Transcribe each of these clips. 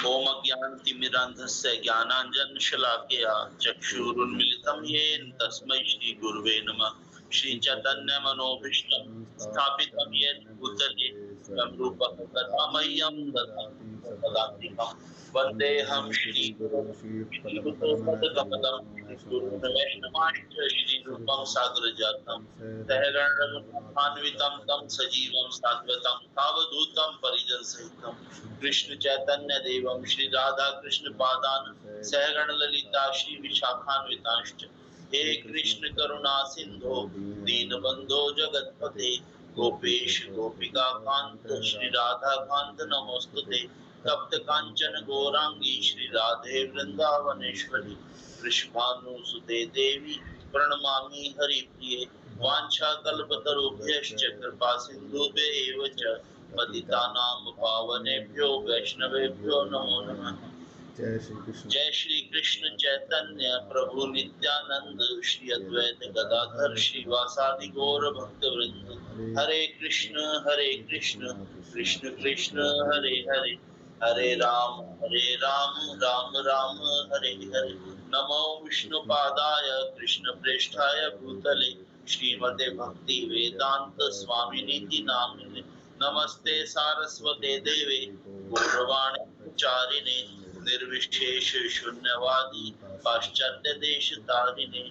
ओम अज्ञानतिमिरान्धस्य ज्ञानाञ्जनशलाकया चक्षुरुन्मीलितं येन तस्मै श्रीगुरुवे नमः। श्रीचैतन्यमनोभीष्टं स्थापितं येन भूतले स्वयं रूपः तथा मह्यं ददाति। वन्देऽहं श्रीगुरुं श्रीयुतपदकमलं गुरुं वैष्णवांश्च श्रीरूपं साग्रजातं सहगणरघुनाथान्वितं तं सजीवं साद्वैतं सावधूतं परिजनसहितं कृष्ण चैतन्य देवं श्री राधा कृष्ण पादान सहगण ललिता श्री विशाखान्वितांश्च हे कृष्ण करुणा सिंधो दीनबंधो जगतपते गोपेश गोपिका कांत श्री राधा कांत नमोस्तुते तप्त कांचन गौरांगी श्री राधे वृंदावनेश्वरी वृषभानुसुते देवी प्रणमामि हरिप्रिये वाञ्छाकल्पतरुभ्यश्च कृपा सिन्धुभ्येव च पतितानां पावनेभ्यो वैष्णवेभ्यो नमो नमः। जय श्री कृष्ण चैतन्य प्रभु नित्यानंद श्री अद्वैत गदाधर श्रीवासादि गौर भक्तवृंद हरे कृष्ण कृष्ण कृष्ण हरे हरे हरे राम राम राम हरे हरे। नमो विष्णुपादाय कृष्ण प्रेष्ठाय भूतले श्रीमते भक्ति वेदांत स्वामिनीति नामिने नमस्ते सारस्वते देवे गौरवाणी चारिणे निर्विशेष शून्यवादी पाश्चात्य देश तारिणे।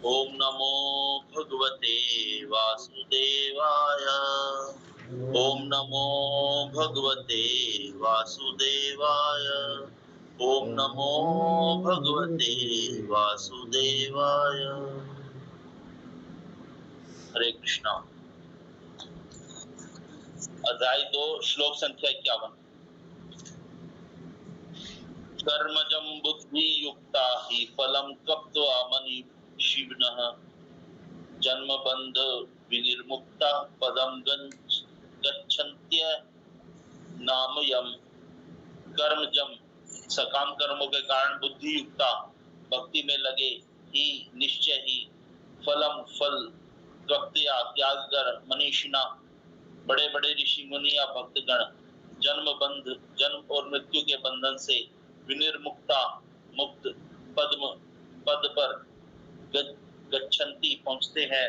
ओम नमो भगवते वासुदेवाय। ओम नमो भगवते वासुदेवाय। ओम नमो भगवते वासुदेवाय। हरे कृष्णा। अध्याय 2 श्लोक संख्या 51। कर्मजं बुद्धि युक्ता हि फलं त्यक्त्वा मनीषिणः जन्म बंध विनिर्मुक्ता पदम गच्छन्त्य नामयम्। कर्मजम सकाम कर्मों के कारण बुद्धि युक्ता भक्ति में लगे ही निश्चय ही फलम फल त्यक्त्या त्याग कर मनीषिणा बड़े बड़े ऋषि मुनि या भक्तगण जन्म बंध जन्म और मृत्यु के बंधन से विनिर्मुक्ता मुक्त पद्म पद पर गच्छन्ति पहुंचते हैं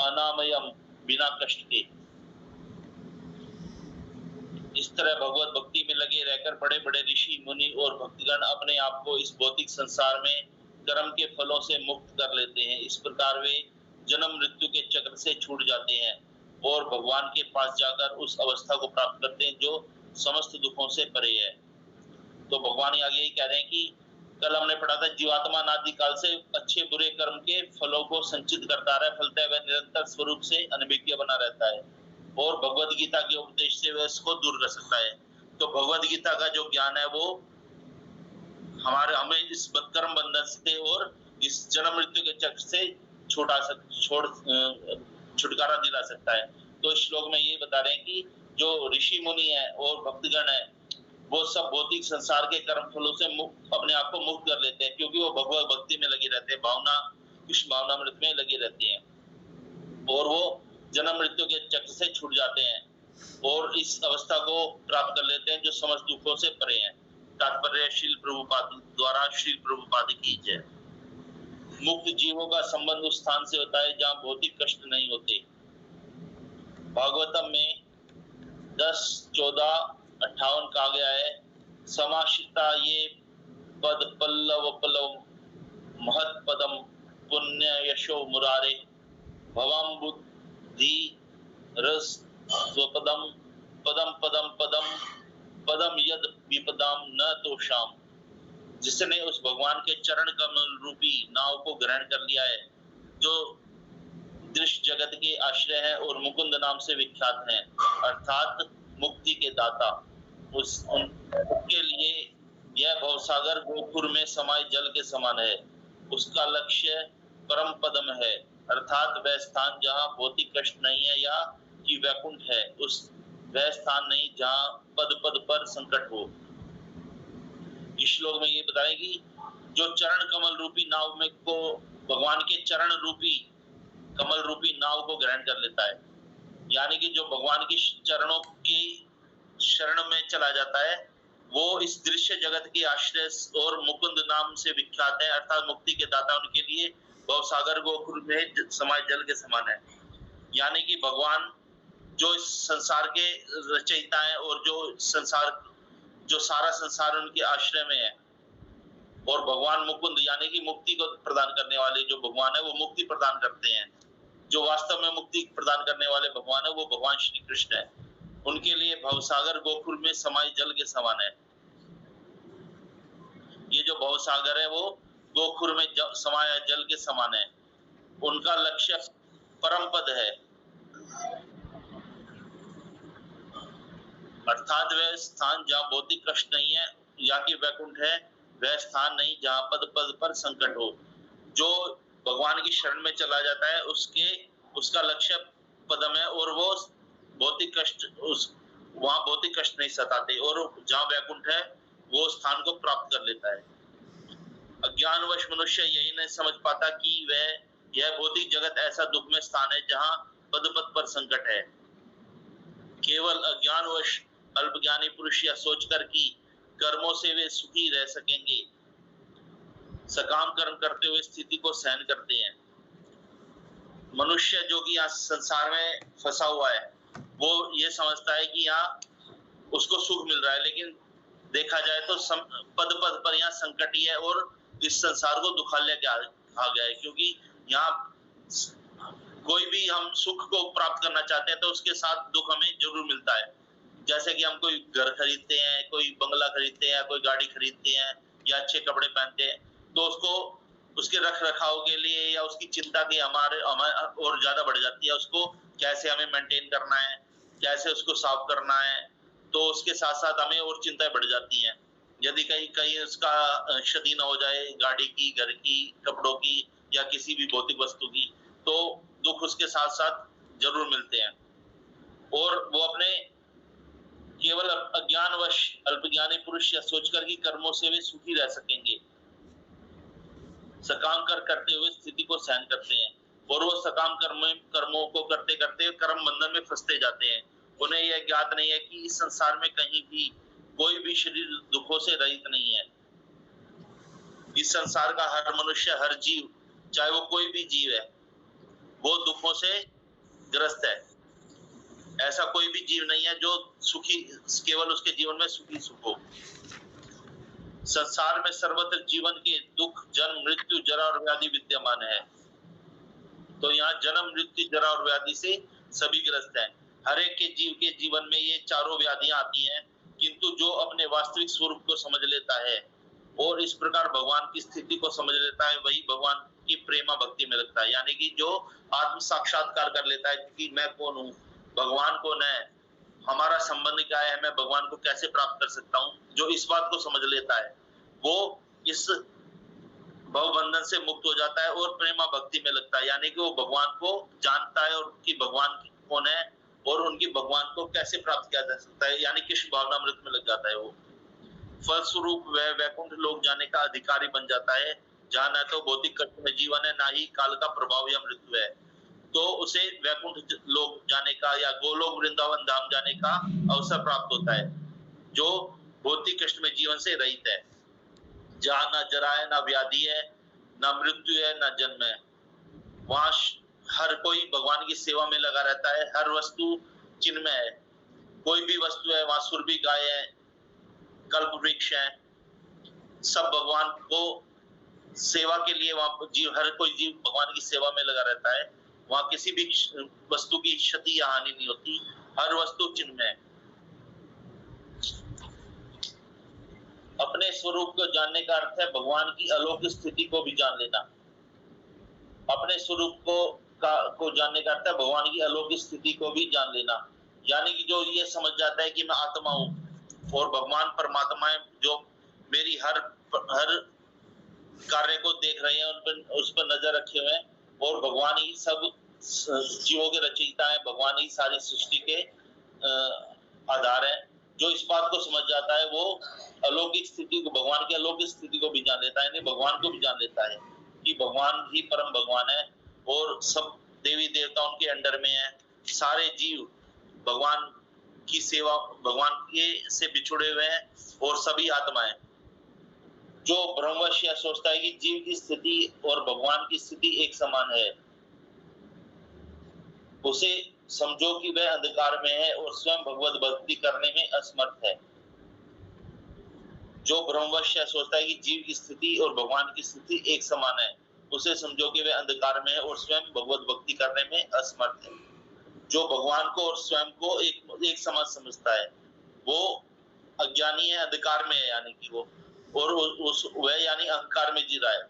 अनामयम बिना कष्ट के। इस तरह भगवत भक्ति में लगे रहकर बड़े बड़े ऋषि मुनि और भक्तगण अपने आप को इस भौतिक संसार में कर्म के फलों से मुक्त कर लेते हैं। इस प्रकार वे जन्म मृत्यु के चक्र से छूट जाते हैं और भगवान के पास जाकर उस अवस्था को प्राप्त करते हैं जो समस्त दुखों से परे है। तो भगवान आगे यही कह रहे हैं कि कल हमने पढ़ा था जीवात्मा अनादिकाल से अच्छे बुरे कर्म के फलों को संचित करता रहा, फलता है वह निरंतर स्वरूप से अनभिज्ञ बना रहता है और भगवद गीता के उपदेश से वह इसको दूर कर सकता है। तो भगवद गीता का जो ज्ञान है वो हमें इस कर्म बंधन से और इस जन्म मृत्यु के चक्र से छुटकारा दिला सकता है। तो इस श्लोक में ये बता रहे हैं कि जो ऋषि मुनि है और भक्तगण है वो सब भौतिक संसार के कर्म फलों से अपने आप को मुक्त कर लेते हैं क्योंकि वो भगवत भक्ति में लगे रहते हैं, कृष्ण भावनामृत में लगे रहते हैं और वो जन्म मृत्यु के चक्र से छूट जाते हैं और इस अवस्था को प्राप्त कर लेते हैं जो समस्त दुखों से परे हैं। तात्पर्य श्रील प्रभुपाद द्वारा श्रील प्रभुपाद की जय। मुक्त जीवों का संबंध उस स्थान से होता है जहाँ भौतिक कष्ट नहीं होते। भागवतम में 10, 14, 58 कहा गया है समाश्रिता ये पद पल्लव महत पदम पुण्य यशो मुरारे भवम बुद्धि रस स्वपदम पदम पदम पदम पदम यद विपदाम न तोषाम। जिसने उस भगवान के चरण कमल रूपी नाव को ग्रहण कर लिया है जो दृश्य जगत के आश्रय है और मुकुंद नाम से विख्यात हैं अर्थात मुक्ति के दाता। उसके लिए यह भवसागर गोपुर में समाये जल के समान है। उसका लक्ष्य परम पदम है अर्थात वह स्थान जहाँ भौतिक कष्ट नहीं है या कि वैकुंठ है, वह स्थान नहीं जहाँ पद पद पर संकट हो। श्लोक में ये बताया कि जो चरण कमल रूपी नाव में को भगवान के चरण रूपी कमल रूपी नाव को ग्रहण कर लेता है, यानी कि जो भगवान की चरणों की शरण में चला जाता है वो इस दृश्य जगत के आश्रय और मुकुंद नाम से विख्यात है, अर्थात मुक्ति के दाता उनके लिए भवसागर गोकुल में समाय जल के समान है। यानी कि भगवान जो इस संसार के रचयिता है और जो सारा संसार उनके आश्रय में है, और भगवान मुकुंद यानी कि मुक्ति को प्रदान करने वाले जो भगवान है वो मुक्ति प्रदान करते हैं। जो वास्तव में मुक्ति प्रदान करने वाले भगवान है वो भगवान श्री कृष्ण है। उनके लिए भवसागर गोकुल में समाय जल के समान है। ये जो भवसागर है वो गोकुल में समाया जल के समान है। उनका लक्ष्य परम पद है, अर्थात वह स्थान जहाँ भौतिक कष्ट नहीं है या कि वैकुंठ है, वह स्थान नहीं जहाँ पद पद पर संकट हो। जो भगवान की शरण में चला जाता है उसका लक्ष्य पदम है और वो भौतिक कष्ट वहां भौतिक कष्ट नहीं सताते, और जहाँ वैकुंठ है वो स्थान को प्राप्त कर लेता है। अज्ञानवश मनुष्य यही नहीं समझ पाता कि यह भौतिक जगत ऐसा दुख में स्थान है जहाँ पद पद पर संकट है। केवल अज्ञानवश अल्पज्ञानी पुरुष यह सोचकर कि कर्मों से वे सुखी रह सकेंगे, सकाम कर्म करते हुए स्थिति को सहन करते हैं। मनुष्य जो कि यहाँ संसार में फंसा हुआ है वो ये समझता है कि यहाँ उसको सुख मिल रहा है, लेकिन देखा जाए तो पद पद पर यहाँ संकट ही है और इस संसार को दुखालय कहा गया है। क्योंकि यहाँ कोई भी हम सुख को प्राप्त करना चाहते हैं तो उसके साथ दुख हमें जरूर मिलता है। जैसे कि हम कोई घर खरीदते हैं, कोई बंगला खरीदते हैं, कोई गाड़ी खरीदते हैं या अच्छे कपड़े पहनते हैं, तो उसको उसके रख रखाव के लिए या उसकी चिंता की हमारे और ज्यादा बढ़ जाती है। उसको कैसे हमें मेंटेन करना है, कैसे उसको साफ करना है, तो उसके साथ साथ हमें और चिंताएं बढ़ जाती हैं। यदि कहीं उसका क्षति न हो जाए, गाड़ी की, घर की, कपड़ों की या किसी भी भौतिक वस्तु की, तो दुख उसके साथ साथ जरूर मिलते हैं। और वो अपने केवल अज्ञानवश अल्पज्ञानी पुरुष यह सोचकर कि कर्मों से वे सुखी रह सकेंगे, सकाम करते हुए स्थिति को सहन करते हैं, और वो सकाम कर्मों को करते करते कर्म बंधन में फंसते जाते हैं। उन्हें यह ज्ञात नहीं है कि इस संसार में कहीं भी कोई भी शरीर दुखों से रहित नहीं है। इस संसार का हर मनुष्य, हर जीव, चाहे वो कोई भी जीव है, वो दुखों से ग्रस्त है। ऐसा कोई भी जीव नहीं है जो सुखी, केवल उसके जीवन में सुखी सुख हो। संसार में सर्वत्र जीवन के दुख, जन्म, मृत्यु, जरा और व्याधि विद्यमान है। तो यहाँ जन्म, मृत्यु, जरा और व्याधि से सभी ग्रस्त हैं। हर एक के जीव के जीवन में ये चारों व्याधियां आती हैं, किंतु जो अपने वास्तविक स्वरूप को समझ लेता है और इस प्रकार भगवान की स्थिति को समझ लेता है, वही भगवान की प्रेमा भक्ति में लगता है। यानी कि जो आत्म साक्षात्कार कर लेता है कि मैं कौन हूँ, भगवान कौन है, हमारा संबंध क्या है, मैं भगवान को कैसे प्राप्त कर सकता हूँ, जो इस बात को समझ लेता है वो इस भवबंधन से मुक्त हो जाता है और प्रेमा भक्ति में लगता है। यानी कि वो भगवान को जानता है और कि भगवान कौन है और उनकी भगवान को कैसे प्राप्त किया जा सकता है, यानी कृष्ण भावनामृत में लग जाता है वो। फलस्वरूप वह वैकुंठ लोक जाने का अधिकारी बन जाता है, जहाँ न तो भौतिक कष्ट में जीवन है, ना ही काल का प्रभाव या मृत्यु है। तो उसे वैकुंठ लोक जाने का या गोलोक वृंदावन धाम जाने का अवसर प्राप्त होता है, जो भौतिक कष्ट में जीवन से रहित है, जहाँ ना जरा है, ना व्याधि है, ना मृत्यु है, ना जन्म है। वहां हर कोई भगवान की सेवा में लगा रहता है, हर वस्तु चिन्मय है। कोई भी वस्तु है, वहां सुरभि गाय है, कल्प वृक्ष है, सब भगवान को सेवा के लिए वहां हर कोई जीव भगवान की सेवा में लगा रहता है। वहां किसी भी वस्तु की क्षति या हानि नहीं होती, हर वस्तु चिन्मय है। अपने स्वरूप को जानने का अर्थ है भगवान की अलौकिक स्थिति को भी जान लेना। अपने स्वरूप को जानने का अर्थ है भगवान की अलौकिक स्थिति को भी जान लेना। यानी कि जो ये समझ जाता है कि मैं आत्मा हूँ और भगवान परमात्मा है, जो मेरी हर कार्य को देख रहे हैं, उस पर नजर रखे हुए हैं, और भगवान ही सब जीवों के रचयिता है, भगवान ही सारी सृष्टि के आधार है। जो इस बात को समझ जाता है वो अलौकिक स्थिति को, भगवान की अलौकिक स्थिति को भी जान लेता है, भगवान को भी जान लेता है कि भगवान ही परम भगवान है और सब देवी देवता उनके अंडर में है। सारे जीव भगवान की सेवा, भगवान के से बिछुड़े हुए हैं और सभी आत्माएं। जो ब्रह्मवश यह सोचता है कि जीव की स्थिति और भगवान की स्थिति एक समान है, उसे समझो कि वह अंधकार में है और स्वयं भगवत भक्ति करने में असमर्थ है। जो ब्रह्मवश यह सोचता है कि जीव की स्थिति और भगवान की स्थिति एक समान है, उसे समझो कि वह अंधकार में है और स्वयं भगवत भक्ति करने में असमर्थ है। जो भगवान को और स्वयं को एक समान समझता है वो अज्ञानी है, अंधकार में है, यानी कि वो और वह यानी अहंकार में जी रहा है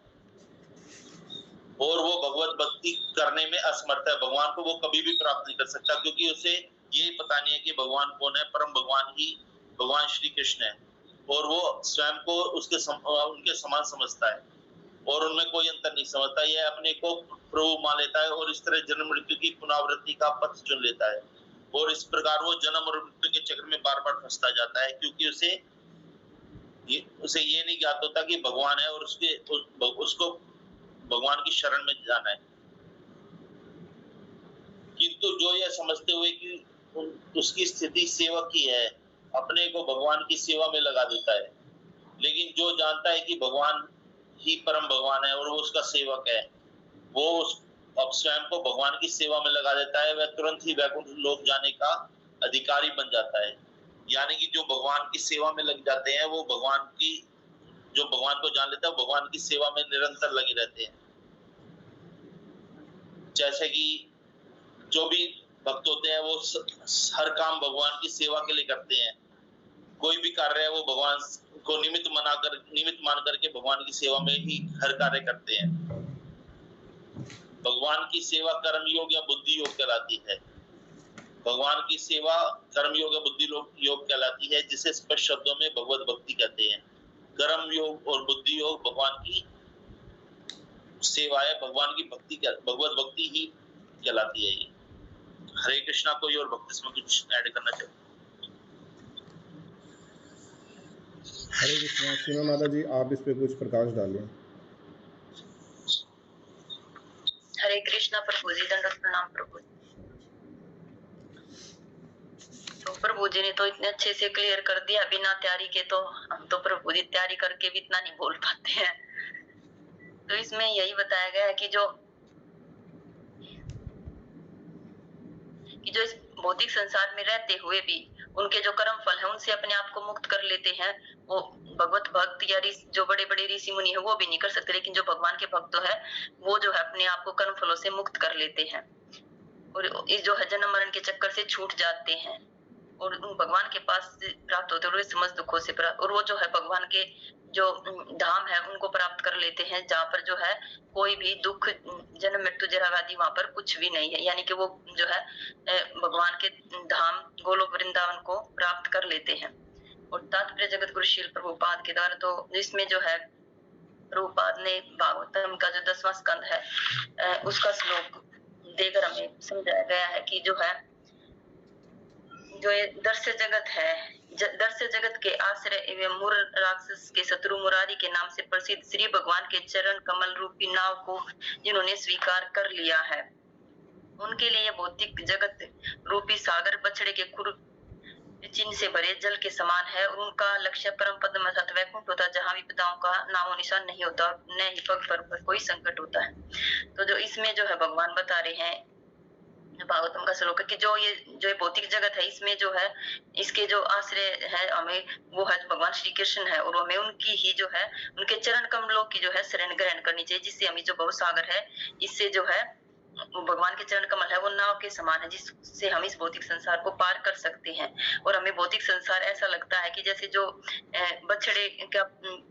और वो भगवत भक्ति करने में असमर्थ है। भगवान को वो कभी भी प्राप्त नहीं कर सकता क्योंकि उसे ये पता नहीं है कि भगवान कौन है। परम भगवान ही भगवान श्री कृष्ण है और वो स्वयं को उनके समान समझता है और उनमें कोई अंतर नहीं समझता। यह अपने को प्रभु मान लेता है और इस तरह जन्म मृत्यु की पुनरावृत्ति का पथ चुन लेता है और इस प्रकार वो जन्म और मृत्यु के चक्र में बार बार फंसता जाता है क्योंकि उसे ये नहीं ज्ञात होता कि भगवान है और उसको भगवान की शरण में जाना है। किंतु जो यह समझते हुए कि उसकी स्थिति सेवक की है, अपने को भगवान की सेवा में लगा देता है। लेकिन जो जानता है कि भगवान ही परम भगवान है और वो उसका सेवक है, वो अब स्वयं को भगवान की सेवा में लगा देता है। वह तुरंत ही वैकुंठ लोक जाने का अधिकारी बन जाता है। यानी कि जो भगवान की सेवा में लग जाते हैं वो जो भगवान को जान लेता है भगवान की सेवा में निरंतर लगे रहते हैं। जैसे कि जो भी भक्त होते हैं वो हर काम भगवान की सेवा के लिए करते हैं। कोई भी कार्य है वो भगवान को निमित्त मान करके भगवान की सेवा में ही हर कार्य करते हैं। भगवान की सेवा कर्म योग या बुद्धि योग कहलाती है। भगवान की सेवा कर्म योग या बुद्धि योग कहलाती है, जिसे स्पष्ट शब्दों में भगवत भक्ति कहते हैं। कर्म योग और बुद्धि योग भगवान की सेवा है, भगवान की भगवत भक्ति ही कहलाती है। ये हरे कृष्णा। कोई और भक्त इसमें कुछ ऐड करना चाहे? हरे कृष्णा। सीमा माता जी आप इस पे कुछ प्रकाश डालिए। हरे कृष्णा प्रभु जी, दंडवत प्रणाम प्रभु। तो प्रभु जी ने तो इतने अच्छे से क्लियर कर दिया बिना तैयारी के, तो हम तो प्रभु जी तैयारी करके भी इतना नहीं बोल पाते हैं। तो इसमें यही बताया गया है कि जो इस भौतिक संसार में रहते हुए भी उनके जो कर्म फल है उनसे अपने आप को मुक्त कर लेते हैं। वो भगवत भक्त या जो बड़े बड़े ऋषि मुनि है वो भी नहीं कर सकते, लेकिन जो भगवान के भक्त है वो जो है अपने आप को कर्म फलों से मुक्त कर लेते हैं और इस जो है जन्म मरण के चक्कर से छूट जाते हैं और उन भगवान के पास प्राप्त होते हैं समस्त दुखों से प्राप्त। और वो जो है भगवान के जो धाम है उनको प्राप्त कर लेते हैं, जहाँ पर जो है कोई भी दुख, जन्म मृत्यु जरा व्याधि वहां पर कुछ भी नहीं है। यानी कि वो जो है भगवान के धाम गोलोक वृंदावन को प्राप्त कर लेते हैं। और तात्पर्य जगत गुरु श्रील प्रभुपाद के द्वारा तो इसमें जो है प्रभुपाद ने भागवतम का जो 10वां स्कंद है उसका श्लोक देकर हमें समझाया गया है कि जो है जो ये दर्श्य जगत है, दर्श्य जगत के आश्रय एवं मूर राक्षस के शत्रु मुरारी के नाम से प्रसिद्ध श्री भगवान के चरण कमल रूपी नाव को जिन्होंने स्वीकार कर लिया है, उनके लिए भौतिक जगत रूपी सागर बछड़े के खुर चिन्ह से भरे जल के समान है और उनका लक्ष्य परम पद अर्थात वैकुंठ होता है, जहाँ विपदाओं का नामो निशान नहीं होता, न ही पग पर कोई संकट होता है। तो जो इसमें जो है भगवान बता रहे हैं भागवतम का श्लोक है कि जो भौतिक जगत है इसमें जो है इसके जो आश्रय है हमें वो है भगवान श्री कृष्ण है और हमें उनकी ही जो है उनके चरण कमलों की जो है शरण ग्रहण करनी चाहिए, जिससे हमें जो भव सागर है इससे जो है भगवान के चरण कमल है वो नाव के समान है, जिससे हम इस भौतिक संसार को पार कर सकते हैं। और हमें भौतिक संसार ऐसा लगता है कि जैसे जो बछड़े का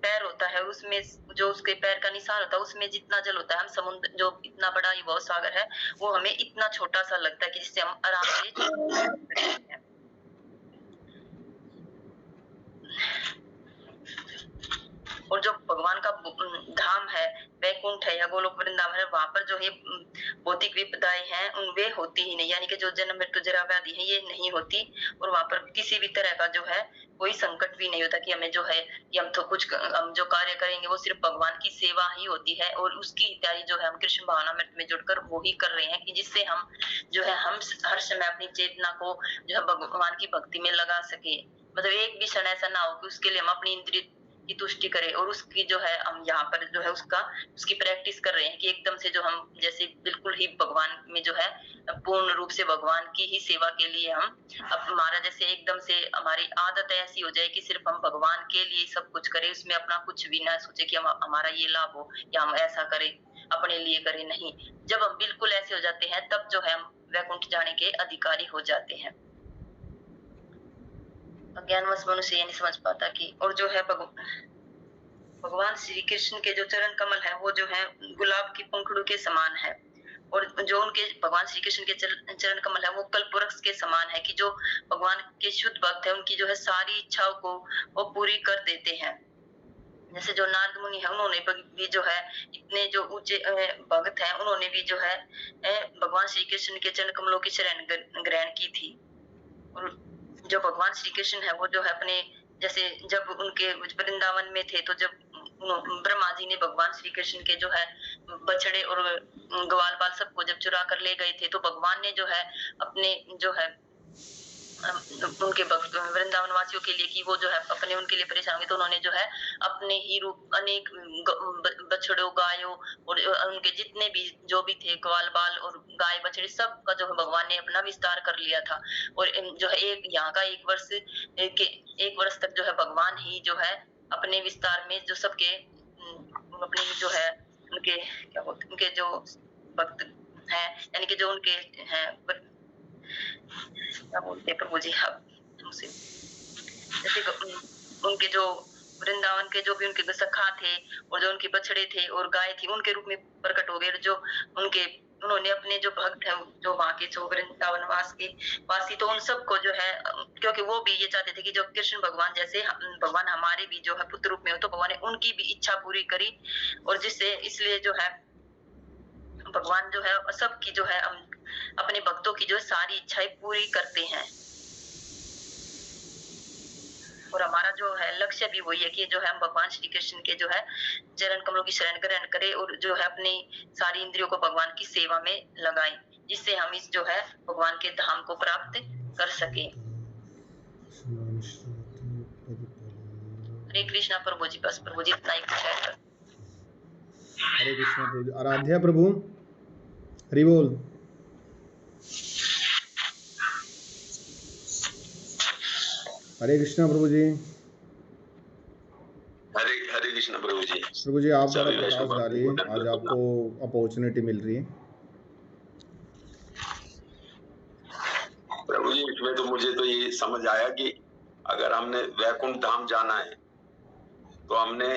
पैर होता है उसमें जो उसके पैर का निशान होता है उसमें जितना जल होता है, हम समुद्र जो इतना बड़ा ये भव सागर है वो हमें इतना छोटा सा लगता है कि जिससे हम आराम से और जो भगवान का धाम है, वैकुंठ है या गोलोक वृंदावन है, वहां पर जो है भौतिक विपदाएं हैं उन वे होती ही नहीं, यानी कि जो जन्म मृत्यु जरा व्याधि है ये नहीं होती। और वहां पर किसी भी तरह का जो है कोई संकट भी नहीं होता कि हमें जो है कि हम तो कुछ हम जो कार्य करेंगे वो सिर्फ भगवान की सेवा ही होती है। और उसकी तैयारी जो है हम कृष्ण भावनामृत में जुड़कर वो ही कर रहे हैं कि जिससे हम जो है हम हर समय अपनी चेतना को जो है भगवान की भक्ति में लगा सके। मतलब एक भी क्षण ऐसा ना हो कि उसके लिए हम अपनी इंद्रिय की तुष्टि करें। और उसकी जो है हम यहाँ पर जो है उसकी प्रैक्टिस कर रहे हैं कि एकदम से जो हम जैसे बिल्कुल ही भगवान में जो है पूर्ण रूप से भगवान की ही सेवा के लिए हम अब हमारा जैसे एकदम से हमारी आदत ऐसी हो जाए कि सिर्फ हम भगवान के लिए सब कुछ करें, उसमें अपना कुछ भी ना सोचे कि हम हमारा ये लाभ हो या हम ऐसा करें अपने लिए करें। नहीं, जब हम बिल्कुल ऐसे हो जाते हैं तब जो है हम वैकुंठ जाने के अधिकारी हो जाते हैं। अज्ञानवश मनुष्य ये नहीं समझ पाता कि और जो है भगवान श्री कृष्ण के जो चरण कमल है वो जो है गुलाब की पंखुड़ों के समान है। और जो उनके भगवान श्री कृष्ण के चरण कमल है वो कल्पवृक्ष के समान है कि जो भगवान के शुद्ध भक्त है उनकी जो है सारी इच्छाओं को वो पूरी कर देते हैं। जैसे जो नारद मुनि है उन्होंने भी जो है इतने जो ऊंचे भक्त हैं उन्होंने भी जो है भगवान श्री कृष्ण के चरण कमलों की शरण ग्रहण की थी। और जो भगवान श्री कृष्ण है वो जो है अपने जैसे जब उनके वृंदावन में थे तो जब ब्रह्मा जी ने भगवान श्री कृष्ण के जो है बछड़े और ग्वाल बाल सबको जब चुरा कर ले गए थे तो भगवान ने जो है अपने जो है उनके भक्त वृंदावन वासियों के लिए कि वो जो है अपने उनके लिए परेशान होंगे तो उन्होंने जो है अपने ही रूप अनेक बछड़ों गायों और उनके जितने भी जो भी थे ग्वाल बाल और गाय बछड़े सब का जो है भगवान ने अपना विस्तार कर लिया था। और जो है यहाँ का एक वर्ष तक जो है भगवान ही जो है अपने विस्तार में जो सबके अपने जो है उनके क्या बोलते उनके जो भक्त हैं यानी कि जो उनके हैं क्या बोलते हैं प्रभु जी हमसे जैसे उनके जो वृंदावन के जो भी उनके सखा थे और जो उनके बछड़े थे और गाय थी उनके रूप में प्रकट हो गए। जो उन्होंने अपने जो भक्त हैं जो वहां के जो वृंदावन वासी तो उन सबको जो है क्योंकि वो भी ये चाहते थे कि जो कृष्ण भगवान जैसे भगवान हमारे भी जो है पुत्र रूप में हो तो भगवान ने उनकी भी इच्छा पूरी करी। और जिससे इसलिए जो है भगवान जो है सबकी जो है अपने भक्तों की जो सारी इच्छाएं पूरी करते हैं। और हमारा जो है लक्ष्य भी वही है कि जो है हम भगवान श्री कृष्ण के जो है चरण कमलों की शरण ग्रहण करें और जो है अपनी सारी इंद्रियों को भगवान की सेवा में लगाएं जिससे हम इस जो है भगवान के धाम को प्राप्त कर सके। हरे कृष्णा प्रभु जी, बस प्रभु जी इतना ही कुछ है। हरे कृष्णा प्रभु जी। आराध्या प्रभु हरि बोल। हरे कृष्णा प्रभु जी। हरे कृष्णा प्रभु जी। प्रभु जी आप जरा प्रकाश डालिए, आज आपको अपॉर्चुनिटी मिल रही है। प्रभु जी इसमें तो मुझे तो ये समझ आया कि अगर हमने वैकुंठ धाम जाना है तो हमने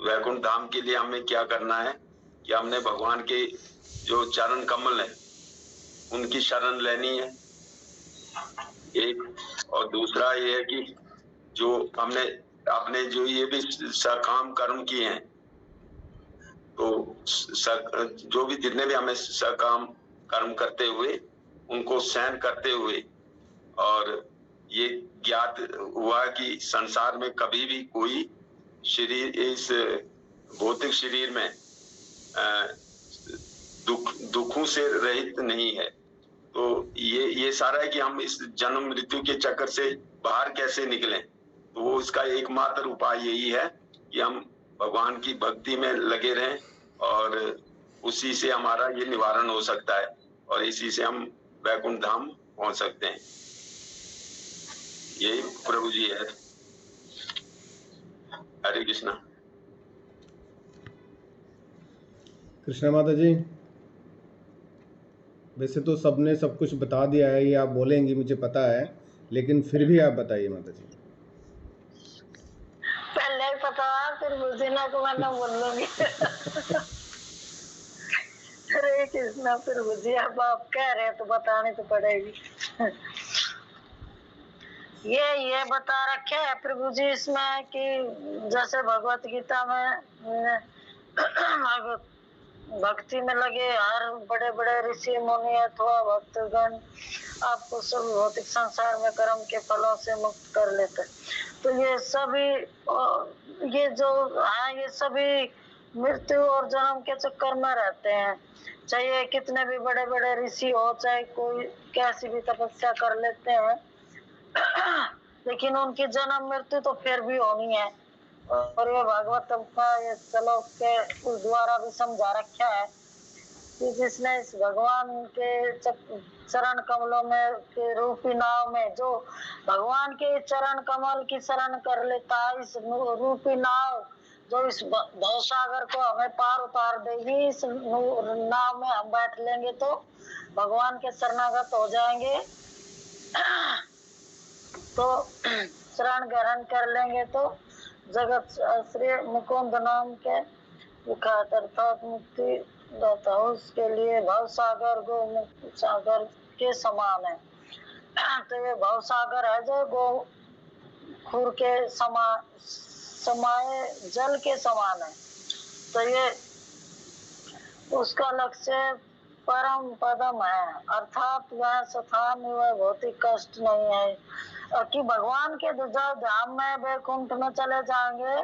वैकुंठ धाम के लिए हमें क्या करना है कि हमने भगवान के जो चरण कमल है उनकी शरण लेनी है एक। और दूसरा ये है कि जो हमने अपने जो ये भी सकाम कर्म किए हैं तो जो भी जितने भी हमें सकाम कर्म करते हुए उनको सहन करते हुए और ये ज्ञात हुआ कि संसार में कभी भी कोई शरीर इस भौतिक शरीर में दुखों से रहित नहीं है। तो ये सारा है कि हम इस जन्म मृत्यु के चक्कर से बाहर कैसे निकलें। तो वो इसका एकमात्र उपाय यही है कि हम भगवान की भक्ति में लगे रहें और उसी से हमारा ये निवारण हो सकता है और इसी से हम वैकुंठ धाम पहुंच सकते हैं। यही प्रभु जी है। हरे कृष्णा। कृष्णा माता जी, वैसे तो सबने सब कुछ बता दिया है, ये आप बोलेंगी मुझे पता है, लेकिन फिर भी आप बताइए माता जी। पहले पता फिर मुझे ना तो मैं बोल लूंगी। हरे कृष्णा प्रभु जी, अब आप कह रहे हैं तो बताने तो पड़ेगी। ये बता रखे है प्रभु जी इसमें कि जैसे भगवत गीता में भक्ति में लगे हर बड़े बड़े ऋषि मुनि अथवा भक्तगण आपको सब भौतिक संसार में कर्म के फलों से मुक्त कर लेते। तो ये सभी ये जो है ये सभी मृत्यु और जन्म के चक्कर में रहते हैं, चाहे कितने भी बड़े बड़े ऋषि हो, चाहे कोई कैसी भी तपस्या कर लेते हैं लेकिन उनकी जन्म मृत्यु तो फिर भी होनी है। और ये भागवतम का ये श्लोक के उस द्वारा भी समझा रखा है कि जिसने इस भगवान के चरण कमलों में के रूपी नाव में जो भगवान के चरण कमल की शरण कर लेता है, इस रूपी नाव जो इस भवसागर को हमें पार उतार देगी, इस नाव में हम बैठ लेंगे तो भगवान के शरणागत हो जाएंगे तो शरण ग्रहण कर लेंगे तो जगत श्री मुकुंद नाम के विख्यात अर्थात मुक्ति दाता उसके लिए भव सागर गो मुक्ति सागर के समान है। तो ये भव सागर है जो गो खुर के समाये जल के समान है। तो ये उसका लक्ष्य परम पदम है, अर्थात वह स्थान वह भौतिक कष्ट नहीं है कि भगवान के धाम में वैकुंठ में चले जाएंगे।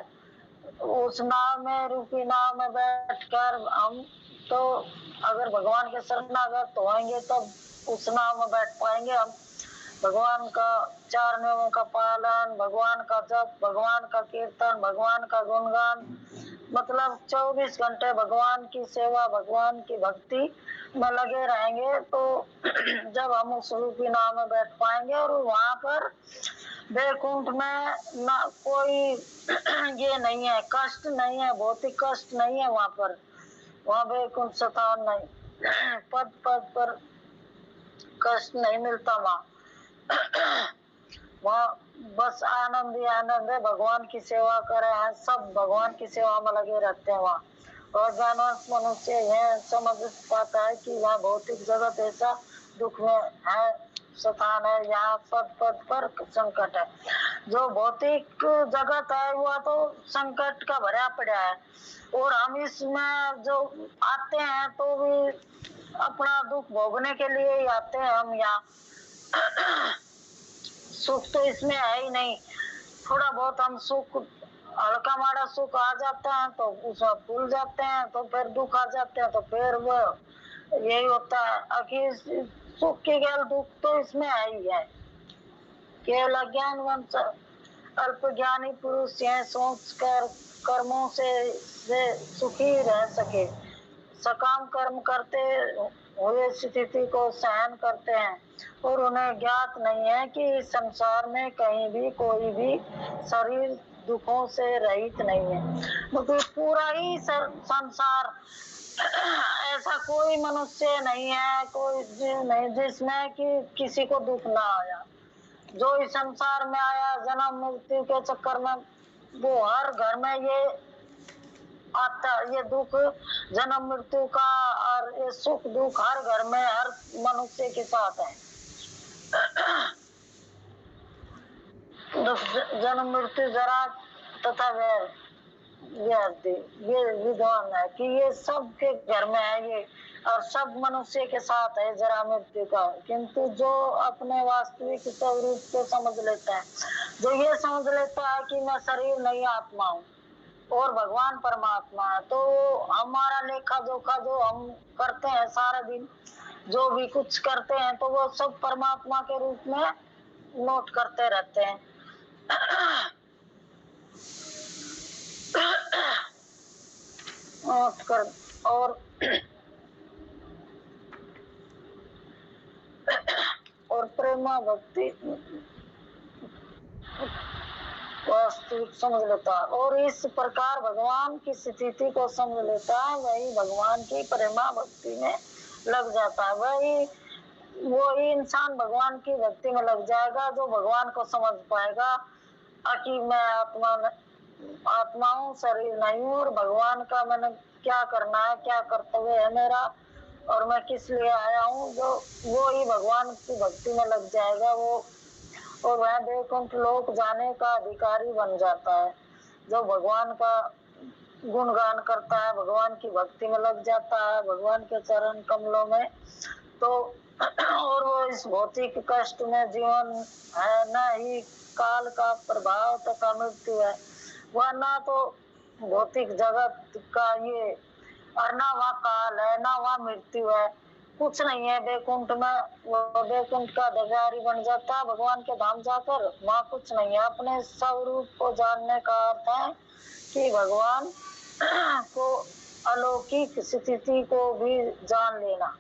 उस नाव में रूपी नाव में बैठकर हम तो अगर भगवान के शरणागत होंगे तब उस नाव में बैठ पाएंगे हम। भगवान का चार नियमों का पालन, भगवान का जप, भगवान का कीर्तन, भगवान का गुणगान, मतलब 24 घंटे भगवान की सेवा भगवान की भक्ति में लगे रहेंगे तो जब हम उस रूपी नाव में बैठ पाएंगे और वहां पर वैकुंठ में ना कोई ये नहीं है, कष्ट नहीं है, भौतिक कष्ट नहीं है वहां पर, वहां वैकुंठ स्थान नहीं, पद पद पर कष्ट नहीं मिलता वहाँ बस आनंद ही आनंद है। भगवान की सेवा करे हैं, सब भगवान की सेवा में लगे रहते हैं वहाँ। और ज्ञानवंत मनुष्य यह समझ पाता है कि वह भौतिक जगत ऐसा दुख में है स्थान है, यहाँ पद पद पर संकट है। जो भौतिक जगत है वह तो संकट का भरा पड़ा है और हम इसमें जो आते हैं तो भी अपना दुख भोगने के लिए ही आते हैं हम यहाँ सुख तो इसमें है ही नहीं। थोड़ा बहुत हम सुख हल्का माड़ा सुख आ जाता है तो उसमें भूल जाते हैं, तो फिर दुख आ जाते हैं तो फिर वो यही होता है। आखिर सुख के केवल दुख तो इसमें है ही है। केवल अज्ञानवंत अल्प ज्ञानी पुरुष यह सोच कर कर्मों से सुखी रह सके, सकाम कर्म करते हुए स्थिति को सहन करते हैं और उन्हें ज्ञात नहीं है कि इस संसार में कहीं भी कोई भी शरीर दुखों से रहित नहीं है। मतलब पूरा ही संसार ऐसा कोई मनुष्य नहीं है, कोई जीव नहीं जिसमें कि किसी को दुख ना आया। जो इस संसार में आया जन्म मृत्यु के चक्कर में वो हर घर में ये आता, ये दुख जन्म मृत्यु का और ये सुख दुख हर घर में हर मनुष्य के साथ है। जन्म मृत्यु जरा तथा व्याधि ये विद्वान है कि ये सबके घर में है ये और सब मनुष्य के साथ है जरा मृत्यु का। किंतु जो अपने वास्तविक स्वरूप को समझ लेता है, जो ये समझ लेता है कि मैं शरीर नहीं आत्मा हूँ और भगवान परमात्मा है, तो हमारा लेखा जोखा जो हम करते हैं सारा दिन जो भी कुछ करते हैं तो वो सब परमात्मा के रूप में नोट करते रहते हैं। नोट कर और प्रेमा भक्ति वास्तविक समझ लेता है और इस प्रकार भगवान की स्थिति को समझ लेता है, वही भगवान की प्रेमा भक्ति में लग जाता है। वही इंसान भगवान की भक्ति में लग जाएगा जो भगवान को समझ पाएगा कि मैं आत्मा हूँ, शरीर नहीं हूँ और भगवान का मैंने क्या करना है, क्या कर्तव्य है मेरा और मैं किस लिए आया हूँ। जो वो ही भगवान की भक्ति में लग जाएगा वो और वह वैकुंठ लोक जाने का अधिकारी बन जाता है। जो भगवान का गुणगान करता है, भगवान की भक्ति में लग जाता है, भगवान के चरण कमलों में, तो और वो इस भौतिक कष्ट में जीवन है, न ही काल का प्रभाव तथा मृत्यु है, वह ना तो भौतिक जगत का ये, और ना वहाँ काल है, ना वहाँ मृत्यु है, कुछ नहीं है वैकुंठ में। वो वैकुंठ का अधिकारी बन जाता है भगवान के धाम जाकर, वहाँ कुछ नहीं है। अपने स्वरूप को जानने का अर्थ है कि भगवान को अलौकिक स्थिति को भी जान लेना,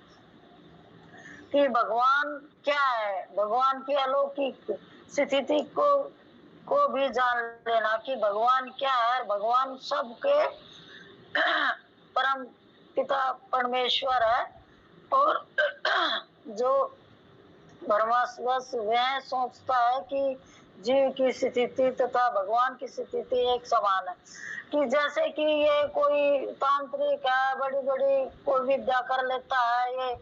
कि भगवान क्या है, भगवान की अलौकिक स्थिति को भी जान लेना कि भगवान क्या है। भगवान सबके परम पिता परमेश्वर है, और जो ब्रह्मवश वह सोचता है कि जीव की स्थिति तथा भगवान की स्थिति एक समान है। कि जैसे कि ये कोई तांत्रिक है, बड़ी बड़ी कोई विद्या कर लेता है, ये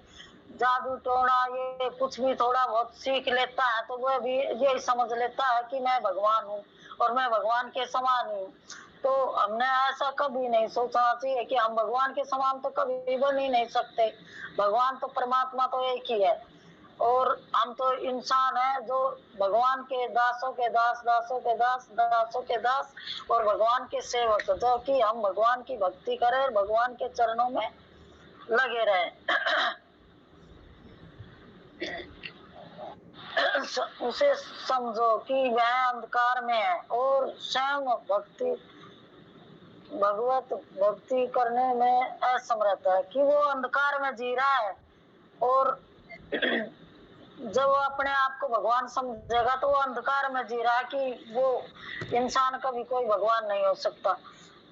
जादू टोना, ये कुछ भी थोड़ा बहुत सीख लेता है, तो वह भी यही समझ लेता है कि मैं भगवान हूँ और मैं भगवान के समान हूँ। तो हमने ऐसा कभी नहीं सोचना चाहिए कि हम भगवान के समान तो कभी बन ही नहीं सकते। भगवान तो परमात्मा तो एक ही है, और हम तो इंसान है जो भगवान के दासों के दास, दासों के दास, दासों के दास, और भगवान के सेवक, जो कि हम भगवान की भक्ति करें और भगवान के चरणों में लगे रहें। उसे समझो कि वह अंधकार में है और स्वयं भगवत भक्ति करने में असमर्थ है, कि वो अंधकार में जी रहा है, और जब वो अपने आप को भगवान समझेगा तो वो अंधकार में जी रहा है, कि वो इंसान कभी कोई भगवान नहीं हो सकता।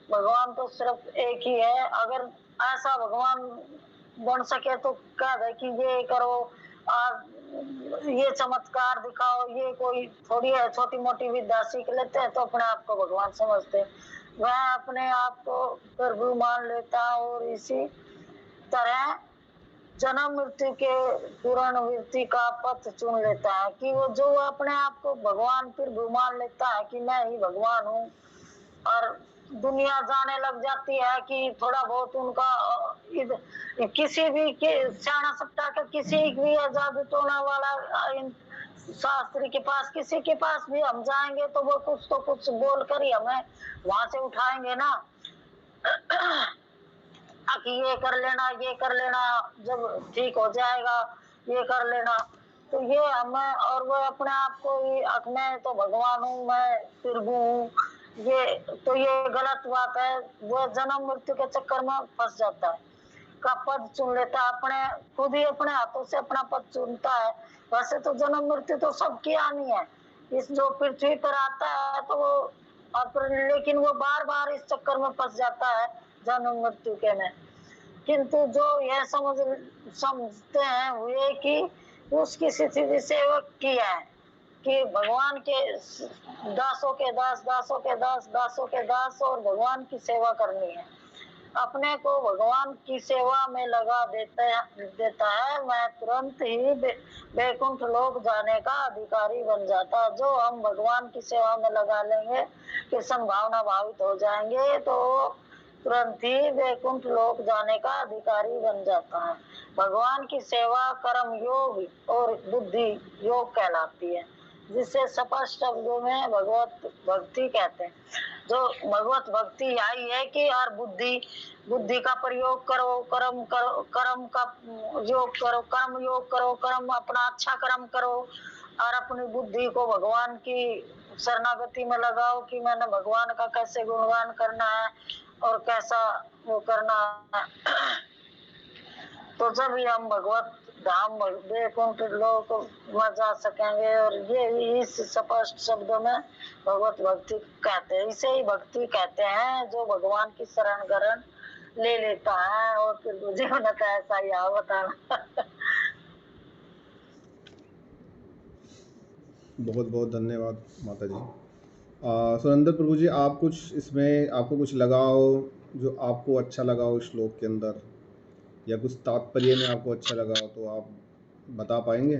भगवान तो सिर्फ एक ही है। अगर ऐसा भगवान बन सके तो कह दे कि ये करो, ये चमत्कार दिखाओ, ये कोई थोड़ी है छोटी मोटी विद्या सीख लेते हैं तो अपने आप को भगवान समझते। वह अपने आप को प्रभु मान लेता और इसी तरह जन्म मृत्यु के पुनरावृत्ति का पथ चुन लेता है, कि वो जो अपने आप को भगवान प्रभु मान लेता है कि मैं ही भगवान हूँ, और दुनिया जाने लग जाती है कि थोड़ा बहुत उनका किसी भी सियाना सट्टा का किसी भी जादू टोना वाला शास्त्री के पास, किसी के पास भी हम जाएंगे तो वो कुछ तो कुछ बोल कर ही हमें वहां से उठाएंगे ना, कि ये कर लेना, ये कर लेना, जब ठीक हो जाएगा ये कर लेना। तो ये हमें, और वो अपने आप को ही मैं तो भगवान हूँ, मैं प्रभु हूँ, ये गलत बात है। वो जन्म मृत्यु के चक्कर में फंस जाता है, का पद चुन लेता है, अपने खुद ही अपने हाथों से अपना पद चुनता है। वैसे तो जन्म मृत्यु तो सबकी आनी है, इस जो पृथ्वी पर आता है तो वो, लेकिन वो बार बार इस चक्कर में फंस जाता है जन्म मृत्यु के में। किंतु जो यह समझते हैं वे कि उसकी स्थिति सेवक की है, कि भगवान के दासों के दास, दासों के दास, दासों के दास, और भगवान की सेवा करनी है। अपने को भगवान की सेवा में लगा देता है, मैं तुरंत ही वैकुंठ लोक जाने का अधिकारी बन जाता। जो हम भगवान की सेवा में लगा लेंगे कि संभावना भावित हो जाएंगे तो तुरंत ही वैकुंठ लोक जाने का अधिकारी बन जाता है। भगवान की सेवा कर्म योग और बुद्धि योग कहलाती है, जिसे स्पष्ट शब्दों में भगवत भक्ति कहते हैं। जो भगवत भक्ति यही है कि यार बुद्धि का प्रयोग करो, कर्म का योग करो, कर्म योग करो, कर्म अपना अच्छा कर्म करो, और अपनी बुद्धि को भगवान की शरणागति में लगाओ कि मैंने भगवान का कैसे गुणगान करना है और कैसा वो करना है। तो जब ही हम भगवत धाम वैकुंठ लोक में जा सकेंगे। और ये इस स्पष्ट शब्दों में भगवत भक्ति कहते हैं, इसे ही भक्ति कहते हैं जो भगवान की शरण गरण ले लेता है। और फिर जीवन का ऐसा ही बताना। बहुत बहुत धन्यवाद माता जी। सुरेंद्र प्रभु जी, आप कुछ इसमें आपको कुछ लगा हो जो आपको अच्छा लगा हो श्लोक के अंदर, या कुछ तात्पर्य में आपको अच्छा लगा हो तो आप बता पाएंगे?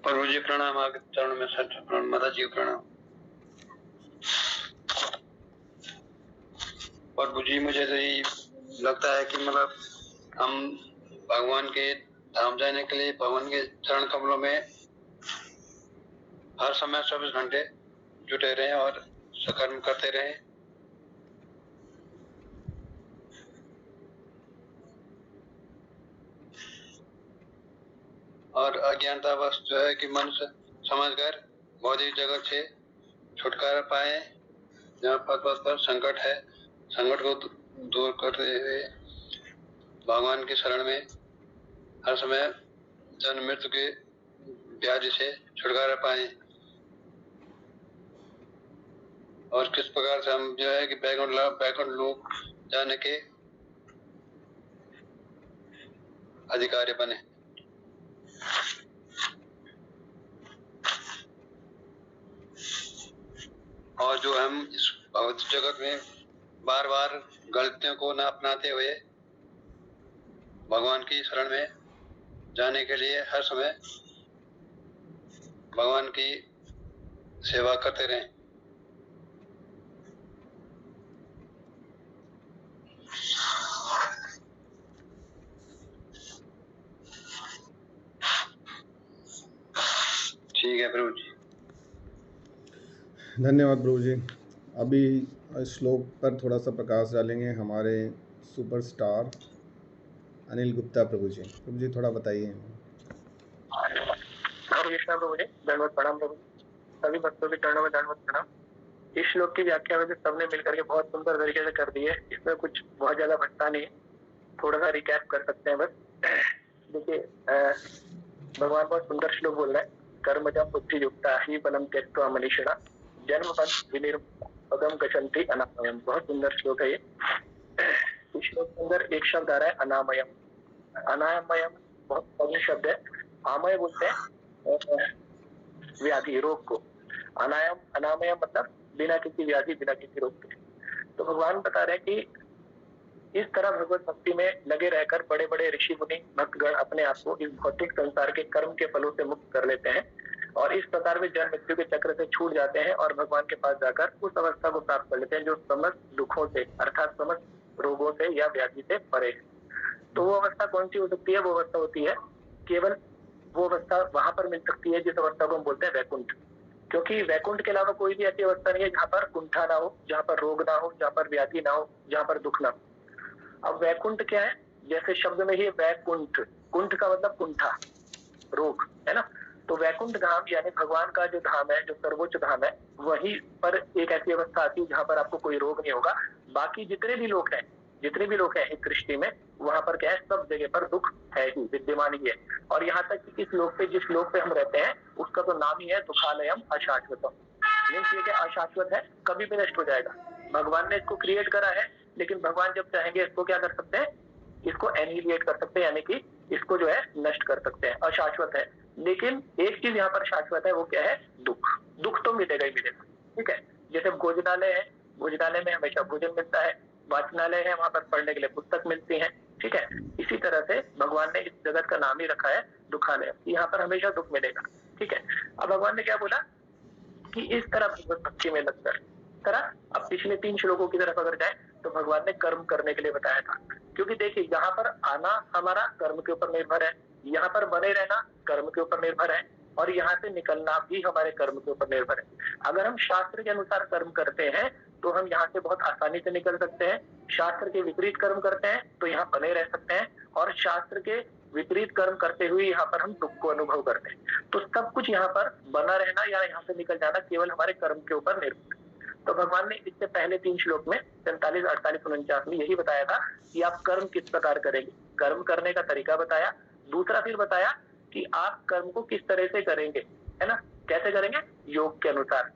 प्रभु जी प्रणाम, आपके चरण में सच प्रणाम, माता जी प्रणाम। प्रभु जी मुझे तो यही लगता है कि मतलब हम भगवान के धाम जाने के लिए भगवान के चरण कमलों में हर समय 24 घंटे जुटे रहें और सकर्म करते रहें। और अज्ञानता बस जो है कि मन से समझकर भौतिक जगत से छुटकारा पाए। जहाँ पर संकट है, संकट को दूर करते हुए भगवान की शरण में हर समय जन्म मृत्यु के व्याधि से छुटकारा पाए। और किस प्रकार से हम जो है कि बैकुंठ लोक जाने के अधिकारी बने। और जो हम इस भौतिक जगत में बार बार गलतियों को न अपनाते हुए भगवान की शरण में जाने के लिए हर समय भगवान की सेवा करते रहें। ठीक है प्रभु जी। धन्यवाद प्रभु जी। अभी इस श्लोक पर थोड़ा सा प्रकाश डालेंगे हमारे सुपरस्टार अनिल गुप्ता प्रभु जी। प्रभु जी थोड़ा बताइए। हरे कृष्णा प्रभु जी, दंडवत प्रणाम प्रभु जी। सभी भक्तों के चरणों में दंडवत प्रणाम। इस श्लोक की व्याख्या में सबने मिलकर के बहुत सुंदर तरीके से कर दी है। इसमें कुछ बहुत ज्यादा भटका नहीं, थोड़ा सा रिकैप कर सकते हैं बस। देखिए, भगवान बहुत सुंदर श्लोक बोल रहे हैं। कर्मजम बुद्धि युक्ता ही बलम त्यक्त्वा मनीषिणः जन्म पद विनिर्पदम गच्छन्ति अनामयम्। बहुत सुंदर श्लोक है ये। इस श्लोक के अंदर एक शब्द आ रहा है अनामयम। अनामयम बहुत पुराना शब्द है। आमय बोलते हैं व्याधि, रोग को। अनामयम मतलब बिना किसी व्याधि, बिना किसी रोग के। तो भगवान बता रहे हैं कि इस तरह भगवत भक्ति में लगे रहकर बड़े बड़े ऋषि मुनि भक्तगण अपने आप को इस भौतिक संसार के कर्म के फलों से मुक्त कर लेते हैं और इस प्रकार वे जन्म मृत्यु के चक्र से छूट जाते हैं और भगवान के पास जाकर उस अवस्था को प्राप्त कर लेते हैं जो समस्त दुखों से अर्थात समस्त रोगों से या व्याधि से परे है। तो वो अवस्था कौन सी हो सकती है? वो अवस्था होती है केवल वो अवस्था वहां पर मिल सकती है जिस अवस्था को हम बोलते हैं वैकुंठ। क्योंकि वैकुंठ के अलावा कोई भी ऐसी अवस्था नहीं है जहाँ पर कुंठा ना हो, जहाँ पर रोग ना हो, जहाँ पर व्याधि ना हो, जहाँ पर दुख ना हो। अब वैकुंठ क्या है? जैसे शब्द में ही वैकुंठ, कुंठ का मतलब कुंठा, रोग, है ना। तो वैकुंठ धाम यानी भगवान का जो धाम है, जो सर्वोच्च धाम है, वहीं पर एक ऐसी अवस्था आती है जहाँ पर आपको कोई रोग नहीं होगा। बाकी जितने भी लोग हैं इस सृष्टि में, वहां पर क्या है? सब जगह पर दुख है ही, विद्यमान ही है। और यहाँ तक कि इस लोक पे, जिस लोक पे हम रहते हैं, उसका तो नाम ही है दुखालयम अशाश्वतम। मीन्स ये क्या अशाश्वत है, कभी भी नष्ट हो जाएगा। भगवान ने इसको क्रिएट करा है, लेकिन भगवान जब चाहेंगे इसको क्या कर सकते हैं? इसको एनिहिलेट कर सकते हैं, यानी कि इसको जो है नष्ट कर सकते हैं। अशाश्वत है, लेकिन एक चीज यहाँ पर शाश्वत है, वो क्या है? दुख। दुख तो मिलेगा ही मिलेगा, ठीक है। जैसे भोजनालय है, भोजनालय में हमेशा भोजन मिलता है। वाचनालय है, वहां पर पढ़ने के लिए पुस्तक मिलती है, ठीक है। इसी तरह से भगवान ने इस जगत का नाम ही रखा है दुखालय। यहाँ पर हमेशा दुख मिलेगा, ठीक है। अब भगवान ने क्या बोला कि इस तरह भगवत भक्ति में लगकर तरह। अब पिछले 3 श्लोकों की तरफ अगर जाए तो भगवान ने कर्म करने के लिए बताया था। क्योंकि देखिए, यहाँ पर आना हमारा कर्म के ऊपर निर्भर है, यहाँ पर बने रहना कर्म के ऊपर निर्भर है, और यहाँ से निकलना भी हमारे कर्म के ऊपर निर्भर है। अगर हम शास्त्र के अनुसार कर्म करते हैं तो हम यहाँ से बहुत आसानी से निकल सकते हैं। शास्त्र के विपरीत कर्म करते हैं तो यहाँ बने रह सकते हैं, और शास्त्र के विपरीत कर्म करते हुए यहाँ पर हम दुख को अनुभव करते हैं। तो सब कुछ यहाँ पर बना रहना या यहाँ से निकल जाना केवल हमारे कर्म के ऊपर निर्भर है। तो भगवान ने इससे पहले 3 श्लोक में 47, 48, 49 में यही बताया था कि आप कर्म किस प्रकार करेंगे। कर्म करने का तरीका बताया। दूसरा फिर बताया कि आप कर्म को किस तरह से करेंगे, है ना। कैसे करेंगे? योग के अनुसार।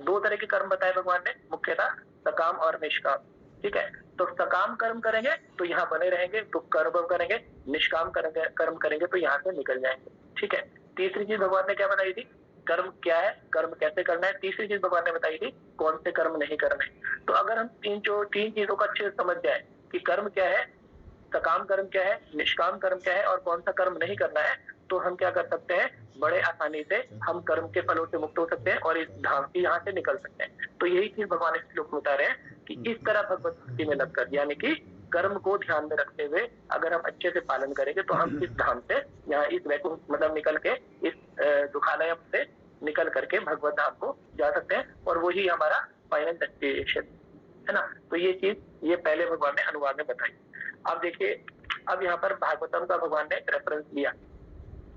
2 तरह के कर्म बताए भगवान ने, मुख्यतः सकाम और निष्काम, ठीक है। तो सकाम कर्म करेंगे तो यहाँ बने रहेंगे, तो कर्म करेंगे। निष्काम कर्म करेंगे तो यहाँ से निकल जाएंगे, ठीक है। तीसरी चीज भगवान ने क्या बताई थी? कर्म क्या है, कर्म कैसे करना है। तीसरी चीज भगवान ने बताई थी कौन से कर्म नहीं करने। तो अगर हम तीन चीजों को अच्छे से समझ जाए कि कर्म क्या है, सकाम कर्म क्या है, निष्काम कर्म क्या है और कौन सा कर्म नहीं करना है, तो हम क्या कर सकते हैं? बड़े आसानी से हम कर्म के फलों से मुक्त हो सकते हैं और इस धाम की यहाँ से निकल सकते हैं। तो यही चीज भगवान इस श्लोक में बता रहे हैं कि इस तरह भगवत भक्ति में लगकर, यानी कि कर्म को ध्यान में रखते हुए अगर हम अच्छे से पालन करेंगे तो हम इस धाम से, यहाँ इस वैकुंठ मतलब निकल के इस दुखालय से निकल करके भगवत धाम को जा सकते हैं और वही हमारा फाइनल डेस्टिनेशन है ना। तो ये चीज ये पहले भगवान ने अनुवाद में बताई। अब देखिए, अब यहाँ पर भागवतम का भगवान ने रेफरेंस लिया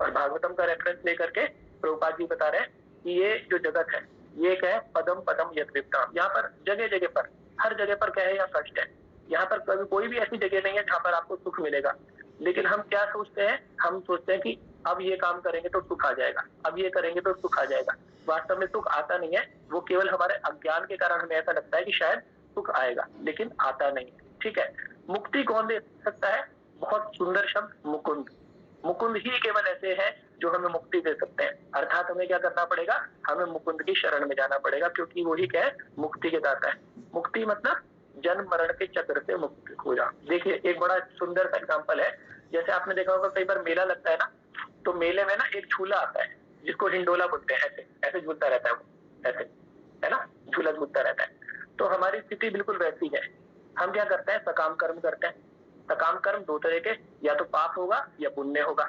और भागवतम का रेफरेंस लेकर के प्रभुपाद जी बता रहे हैं कि ये जो जगत है ये क्या है, पदम पदम यद्विप्ताम। यहाँ पर जगह जगह पर, हर जगह पर क्या है, यहाँ कष्ट है। यहाँ पर कभी कोई भी ऐसी जगह नहीं है जहाँ पर आपको सुख मिलेगा। लेकिन हम क्या सोचते हैं, हम सोचते हैं कि अब ये काम करेंगे तो सुख आ जाएगा, अब ये करेंगे तो सुख आ जाएगा। वास्तव में सुख आता नहीं है, वो केवल हमारे अज्ञान के कारण हमें ऐसा लगता है कि शायद सुख आएगा, लेकिन आता नहीं है। ठीक है, मुक्ति कौन दे सकता है? बहुत सुंदर शब्द, मुकुंद। मुकुंद ही केवल ऐसे हैं जो हमें मुक्ति दे सकते हैं। अर्थात हमें क्या करना पड़ेगा, हमें मुकुंद की शरण में जाना पड़ेगा, क्योंकि वही क्या है, मुक्ति के दाता है। मुक्ति मतलब जन्म मरण के चक्र से मुक्त हो जा। देखिए एक बड़ा सुंदर सा एग्जाम्पल है, जैसे आपने देखा होगा कई बार मेला लगता है ना, तो मेले में ना एक झूला आता है जिसको हिंडोला बोलते हैं, ऐसे ऐसे झूलता रहता है वो, ऐसे है ना, झूला झूलता रहता है। तो हमारी स्थिति बिल्कुल वैसी है। हम क्या करते हैं, सकाम कर्म करते हैं। सकाम कर्म दो तरह के, या तो पाप होगा या पुण्य होगा।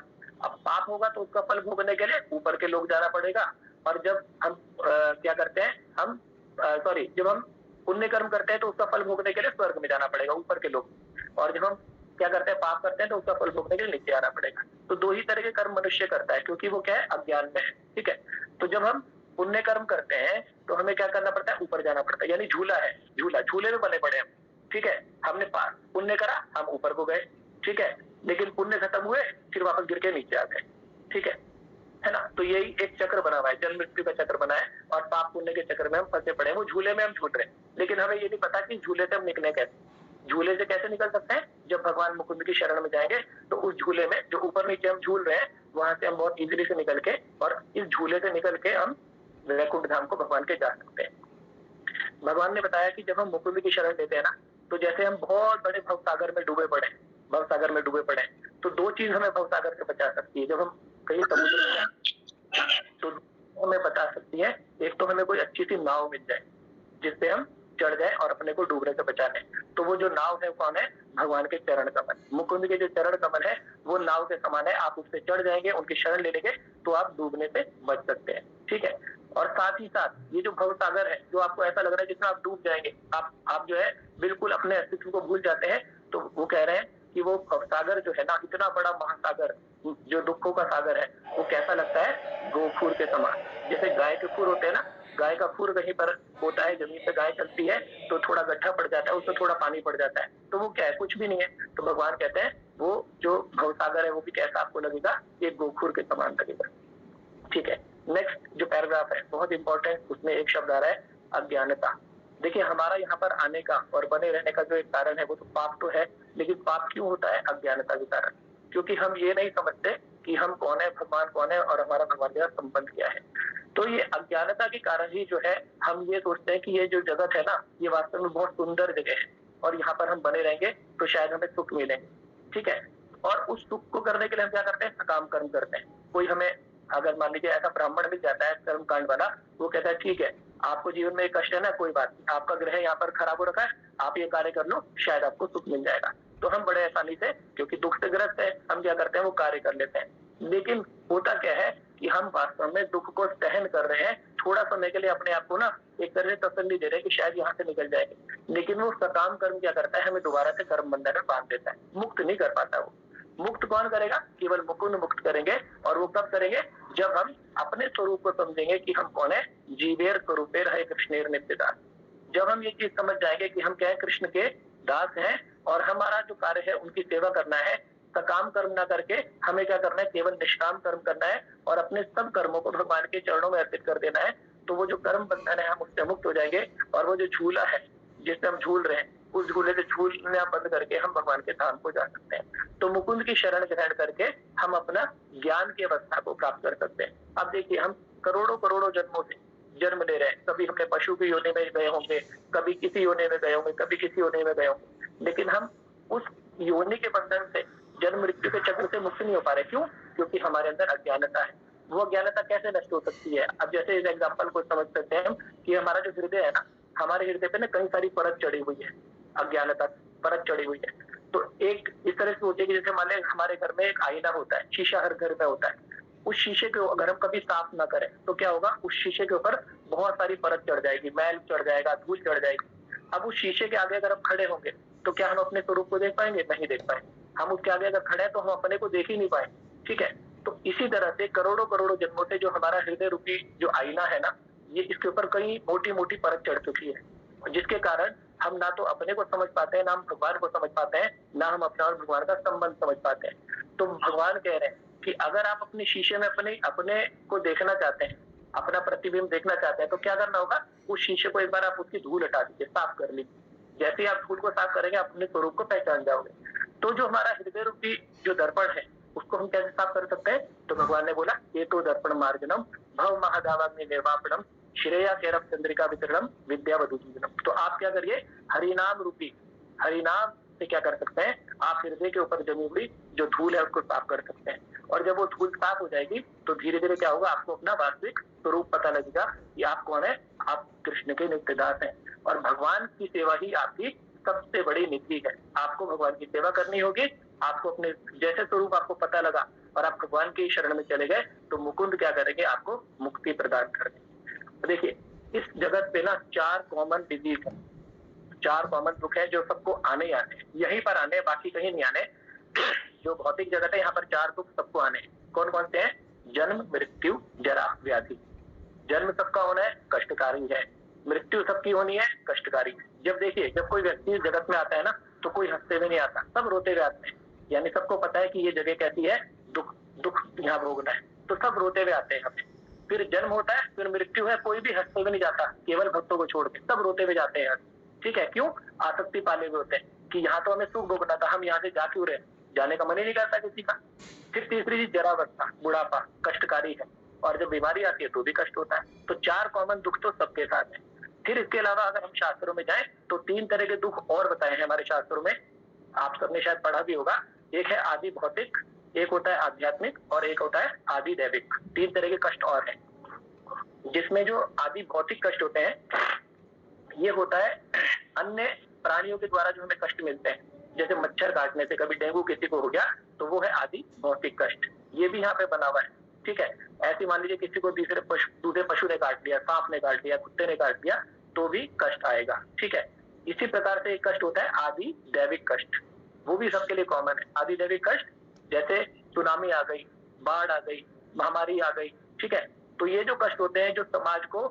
अब पाप होगा तो उसका फल भोगने के लिए ऊपर के लोग जाना पड़ेगा, और जब हम क्या करते हैं, हम जब हम पुण्य कर्म करते हैं तो उसका फल भोगने के लिए स्वर्ग में जाना पड़ेगा, ऊपर के लोग। और जब हम क्या करते हैं, पाप करते हैं तो उसका फल भोगने के लिए नीचे आना पड़ेगा। तो दो ही तरह के कर्म मनुष्य करता है, क्योंकि वो क्या है, अज्ञान में है। ठीक है, तो जब हम पुण्य कर्म करते हैं तो हमें क्या करना पड़ता है, ऊपर जाना पड़ता है। यानी झूला है, झूले में बने पड़े हम। ठीक है, हमने पुण्य करा, हम ऊपर को गए। ठीक है, लेकिन पुण्य खत्म हुए, फिर वापस गिर के नीचे आ गए। ठीक है ना। तो यही एक चक्र बना हुआ है, जन्म मृत्यु का चक्र बना है, और पाप पुण्य के चक्र में हम फंसे पड़े हैं। वो झूले में हम झूल रहे हैं, लेकिन हमें ये नहीं पता कि झूले से हम निकले कैसे। झूले से कैसे निकल सकते हैं, जब भगवान मुकुंद की शरण में जाएंगे तो उस झूले में जो ऊपर नीचे हम झूल रहे हैं, वहां से हम बहुत इजीली से निकल के, और इस झूले से निकल के हम वैकुंठ धाम को भगवान के जा सकते हैं। भगवान ने बताया कि जब हम मुकुंद की शरण लेते हैं ना, तो जैसे हम बहुत बड़े भवसागर में डूबे पड़े, तो दो चीज हमें भवसागर से बचा सकती है। जब हम कहीं समुद्र में तो हमें बचा सकती है, एक तो हमें कोई अच्छी सी नाव मिल जाए जिससे हम चढ़ जाए और अपने को डूबने से बचा लें। तो वो जो नाव है कौन है, भगवान के चरण कमल। मुकुंद के जो चरण कमल है वो नाव के समान है, आप उससे चढ़ जाएंगे, उनकी शरण ले लेंगे तो आप डूबने से बच सकते हैं। ठीक है, और साथ ही साथ ये जो भवसागर है, जो आपको ऐसा लग रहा है जिसमें आप डूब जाएंगे, आप जो है बिल्कुल अपने अस्तित्व को भूल जाते हैं, तो वो कह रहे हैं कि वो भवसागर जो है ना, इतना बड़ा महासागर जो दुखों का सागर है, वो कैसा लगता है, गोखूर के समान। जैसे गाय के खुर होते हैं ना, गाय का खुर कहीं पर होता है, जमीन पे गाय चलती है तो थोड़ा गड्ढा पड़ जाता है, उसमें थोड़ा पानी पड़ जाता है, तो वो क्या है, कुछ भी नहीं है। तो भगवान कहते हैं वो जो भवसागर है वो भी कैसा आपको लगेगा, एक गोखूर के समान लगेगा। ठीक है, नेक्स्ट जो पैराग्राफ है बहुत इंपॉर्टेंट, उसमें एक शब्द आ रहा है, अज्ञानता। देखिए हमारा यहाँ पर आने का और बने रहने का जो एक कारण है वो तो पाप तो है, लेकिन पाप क्यों होता है, अज्ञानता के कारण। क्योंकि हम ये नहीं समझते कि हम कौन है, भगवान कौन है, और हमारा भगवान के साथ संबंध क्या है। तो ये अज्ञानता के कारण ही जो है हम ये सोचते हैं कि ये जो जगत है ना, ये वास्तव में बहुत सुंदर जगह है और यहाँ पर हम बने रहेंगे तो शायद हमें सुख मिलेंगे। ठीक है, और उस सुख को करने के लिए हम क्या करते हैं, सकाम कर्म करते हैं। कोई हमें अगर मान लीजिए ऐसा ब्राह्मण मिल जाता है कर्म कांड वाला, वो कहता है ठीक है आपको जीवन में एक कष्ट है ना, कोई बात नहीं, आपका ग्रह यहाँ पर खराब हो रखा है, आप ये कार्य कर लो, शायद आपको सुख मिल जाएगा। तो हम बड़े आसानी से, क्योंकि दुख से ग्रस्त है, हम क्या करते हैं, वो कार्य कर लेते हैं। लेकिन होता क्या है कि हम वास्तव में दुख को सहन कर रहे हैं, थोड़ा समय के लिए अपने आप को ना एक तरह से तसल्ली दे रहे हैं कि शायद यहाँ से निकल जाएंगे। लेकिन वो सकाम कर्म क्या करता है, हमें दोबारा से कर्म बंधन में बांध देता है, मुक्त नहीं कर पाता। वो मुक्त कौन करेगा, केवल मुकुंद मुक्त करेंगे। और वो कब करेंगे, जब हम अपने स्वरूप को समझेंगे कि हम कौन है, जीवेर स्वरूपेर हरे कृष्णेर नित्यदास। जब हम ये चीज समझ जाएंगे कि हम क्या है, कृष्ण के दास हैं, और हमारा जो कार्य है उनकी सेवा करना है, सकाम कर्म ना करके हमें क्या करना है, केवल निष्काम कर्म करना है और अपने सब कर्मों को भगवान के चरणों में अर्पित कर देना है। तो वो जो कर्म बंधन है हम उससे मुक्त हो जाएंगे, और वो जो झूला है जिससे हम झूल रहे हैं, उस झूले से झूलना बंद करके हम भगवान के धाम को जा सकते हैं। तो मुकुंद की शरण ग्रहण करके हम अपना ज्ञान की अवस्था को प्राप्त कर सकते हैं। अब देखिए हम करोड़ों करोड़ों जन्मों से जन्म ले रहे हैं, कभी हमने पशु की योनि में गए होंगे, कभी किसी योनि में गए होंगे, कभी किसी योनि में गए होंगे, लेकिन हम उस योनि के बंधन से, जन्म मृत्यु के चक्र से मुक्त नहीं हो पा रहे। क्यों? क्योंकि हमारे अंदर अज्ञानता है। वो अज्ञानता कैसे नष्ट हो सकती है? अब जैसे इस एग्जाम्पल को समझ सकते हैं हम कि हमारा जो हृदय है ना, हमारे हृदय पे ना कई सारी परत चढ़ी हुई है, अज्ञानता परत चढ़ी हुई है। तो एक इस तरह से सोचिए कि जैसे मान लें हमारे घर में एक आईना होता है, शीशा हर घर में होता है। उस शीशे को अगर हम कभी साफ ना करें तो क्या होगा, उस शीशे के ऊपर बहुत सारी परत चढ़ जाएगी, मैल चढ़ जाएगा, धूल चढ़ जाएगी। अब उस शीशे के आगे अगर हम खड़े होंगे तो क्या हम अपने स्वरूप को देख पाएंगे? नहीं देख पाएंगे। हम उसके आगे अगर खड़े हैं तो हम अपने को देख ही नहीं पाएंगे, ठीक है। तो इसी तरह से करोड़ों करोड़ों जन्मों से जो हमारा हृदय रूपी जो आईना है ना, ये इसके ऊपर कई मोटी मोटी परत चढ़ चुकी है, जिसके कारण हम ना तो अपने को समझ पाते हैं, ना हम भगवान को समझ पाते हैं, ना हम अपना और भगवान का संबंध समझ पाते हैं। तो भगवान कह रहे हैं कि अगर आप अपने शीशे में अपने को देखना चाहते हैं, अपना प्रतिबिंब देखना चाहते हैं, तो क्या करना होगा, उस शीशे को एक बार आप उसकी धूल हटा दीजिए, साफ कर लीजिए। जैसे ही आप धूल को साफ करेंगे, अपने स्वरूप को पहचान जाओगे। तो जो हमारा हृदय रूपी जो दर्पण है, उसको हम कैसे साफ कर सकते हैं? तो भगवान ने बोला, ये तो दर्पण मार्जनम भव महादावाग्नि निर्वापणम श्रेया केरव चंद्रिका वितरणम विद्या वधुजीवनम। तो आप क्या करिए, हरिनाम रूपी, हरिनाम से क्या कर सकते हैं, आप हृदय के ऊपर जमी हुई जो धूल है उसको साफ कर सकते हैं। और जब वो धूल साफ हो जाएगी तो धीरे धीरे क्या होगा, आपको अपना वास्तविक स्वरूप पता लगेगा कि आप कौन है, आप कृष्ण के नित्यदास हैं। और भगवान की सेवा ही आपकी सबसे बड़ी निधि है। आपको भगवान की सेवा करनी होगी। आपको अपने जैसे स्वरूप आपको पता लगा और आप भगवान के शरण में चले गए तो मुकुंद क्या करेंगे, आपको मुक्ति प्रदान करेंगे। देखिए, इस जगत पे ना 4 कॉमन डिजीज है, 4 कॉमन दुख है जो सबको आने ही आने, यहीं पर आने, बाकी कहीं नहीं आने। जो भौतिक जगत है यहाँ पर 4 दुख सबको आने। कौन कौन से हैं? जन्म, मृत्यु, जरा, व्याधि। जन्म सबका होना है, कष्टकारी है। मृत्यु सबकी होनी है, कष्टकारी है। जब देखिए, जब कोई व्यक्ति जगत में आता है ना, तो कोई हंसते हुए नहीं आता, सब रोते हुए आते हैं। यानी सबको पता है कि ये जगह कैसी है, दुख दुख यहाँ भोगना है, तो सब रोते हुए आते हैं हमें। फिर जन्म होता है, फिर मृत्यु है, कोई भी हंसते हुए नहीं जाता, केवल भक्तों को छोड़ के सब रोते हुए जाते हैं, ठीक है। क्यों? आसक्ति पाले हुए होते हैं कि यहाँ तो हमें सुख भोगना था, हम यहाँ से जा क्यों रहे, जाने का मन ही नहीं करता किसी का। फिर तीसरी चीज जरावस्था, बुढ़ापा, कष्टकारी है। और जब बीमारी आती है तो भी कष्ट होता है। तो 4 कॉमन दुख तो सबके साथ है। फिर इसके अलावा अगर हम शास्त्रों में जाएं तो 3 तरह के दुख और बताए हैं हमारे शास्त्रों में, आप सबने शायद पढ़ा भी होगा। एक है आदि भौतिक, एक होता है आध्यात्मिक और एक होता है आदि दैविक। 3 तरह के कष्ट और हैं, जिसमें जो आदि भौतिक कष्ट होते हैं, ये होता है अन्य प्राणियों के द्वारा जो हमें कष्ट मिलते हैं, जैसे मच्छर काटने से कभी डेंगू किसी को हो गया तो वो है आदि भौतिक कष्ट। ये भी यहाँ पे बना हुआ है, ठीक है। ऐसे मान लीजिए किसी को दूसरे पशु ने काट लिया, सांप ने काट लिया, कुत्ते ने काट लिया, तो भी कष्ट आएगा, ठीक है। इसी प्रकार से एक कष्ट होता है आदि दैविक कष्ट, वो भी सबके लिए कॉमन है। आदि दैविक कष्ट जैसे सुनामी आ गई, बाढ़ आ गई, महामारी आ गई, ठीक है। तो ये जो कष्ट होते हैं जो समाज को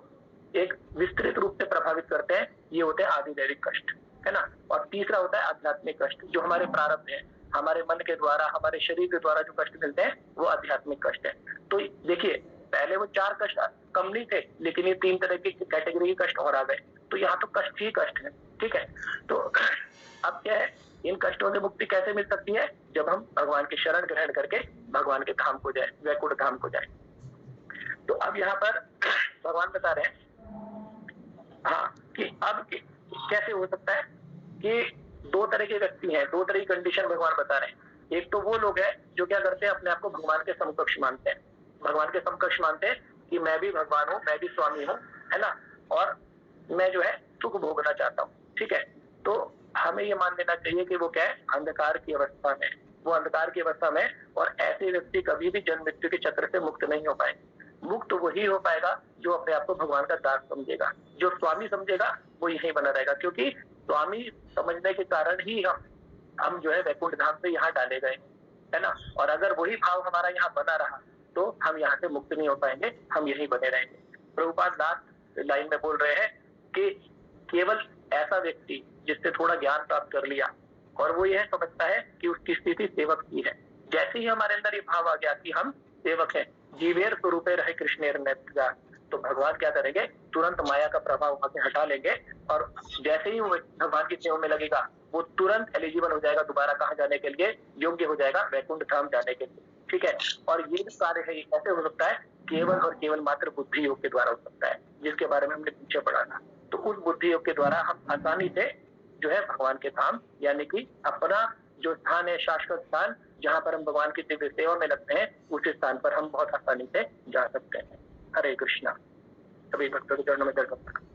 एक विस्तृत रूप से प्रभावित करते हैं, ये होते हैं आदि दैविक कष्ट, है ना। और तीसरा होता है आध्यात्मिक कष्ट, जो हमारे प्रारब्ध है, हमारे मन के द्वारा, हमारे शरीर के द्वारा जो कष्ट मिलते हैं वो आध्यात्मिक कष्ट है। तो देखिए, पहले वो 4 कष्ट कम नहीं थे, लेकिन ये 3 तरह की कैटेगरी के कष्ट और आ गए, तो यहाँ तो कष्ट ही कष्ट है, ठीक है। तो अब क्या है, इन कष्टों से मुक्ति कैसे मिल सकती है? जब हम भगवान की शरण ग्रहण करके भगवान के धाम को जाए, वैकुंठ धाम को जाए। तो अब यहाँ पर भगवान बता रहे हैं हाँ कि अब कैसे हो सकता है कि 2 तरह के व्यक्ति हैं, 2 तरह की कंडीशन भगवान बता रहे हैं। एक तो वो लोग हैं जो क्या करते हैं, अपने आप को भगवान के समकक्ष मानते हैं, भगवान के समकक्ष मानते हैं कि मैं भी भगवान हूँ, मैं भी स्वामी हूँ, है ना, और मैं जो है सुख भोगना चाहता हूँ, ठीक है। तो हमें ये मान लेना चाहिए कि वो क्या है, अंधकार की अवस्था में, वो अंधकार की अवस्था में। और ऐसे व्यक्ति कभी भी जन्म मृत्यु के चक्र से मुक्त नहीं हो पाएंगे। मुक्त वही हो पाएगा जो अपने आप को भगवान का दास समझेगा, जो स्वामी समझेगा वो यहीं बना रहेगा। क्योंकि स्वामी समझने के कारण ही हम जो है वैकुंठ धाम से यहाँ डाले गए, है ना। और अगर वही भाव हमारा यहाँ बना रहा तो हम यहाँ से मुक्त नहीं हो पाएंगे, हम यहीं बने रहेंगे। प्रभुपाद लास्ट लाइन में बोल रहे हैं कि केवल ऐसा व्यक्ति जिससे थोड़ा ज्ञान प्राप्त कर लिया और वो यह समझता है कि उसकी स्थिति सेवक की है, जैसे ही हमारे अंदर ये भाव आ गया कि हम सेवक हैं, जीवेर स्वरूपे रहे कृष्णेर नेत्रा, तो भगवान क्या करेंगे, तुरंत माया का प्रभाव वहां से हटा लेंगे। और जैसे ही वो भगवान की सेवा में लगेगा वो तुरंत एलिजिबल हो जाएगा दोबारा कहाँ जाने के लिए, योग्य हो जाएगा वैकुंठ धाम जाने के लिए, ठीक है। और ये जो कार्य है ये कैसे हो सकता है, केवल और केवल मात्र बुद्धि योग के द्वारा हो सकता है, जिसके बारे में हमने पीछे पढ़ा था। तो उस बुद्धि योग के द्वारा हम आसानी से जो है भगवान के धाम यानी कि अपना जो स्थान है, शाश्वत स्थान, जहाँ पर हम भगवान की दिव्य सेवा में लगते हैं उस स्थान पर हम बहुत आसानी से जा सकते हैं। हरे कृष्णा। सभी भक्तों के चरणों में दंडवत प्रणाम।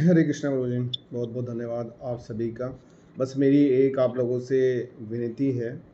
हरे कृष्णा प्रभु जी, बहुत बहुत धन्यवाद आप सभी का। बस मेरी एक आप लोगों से विनती है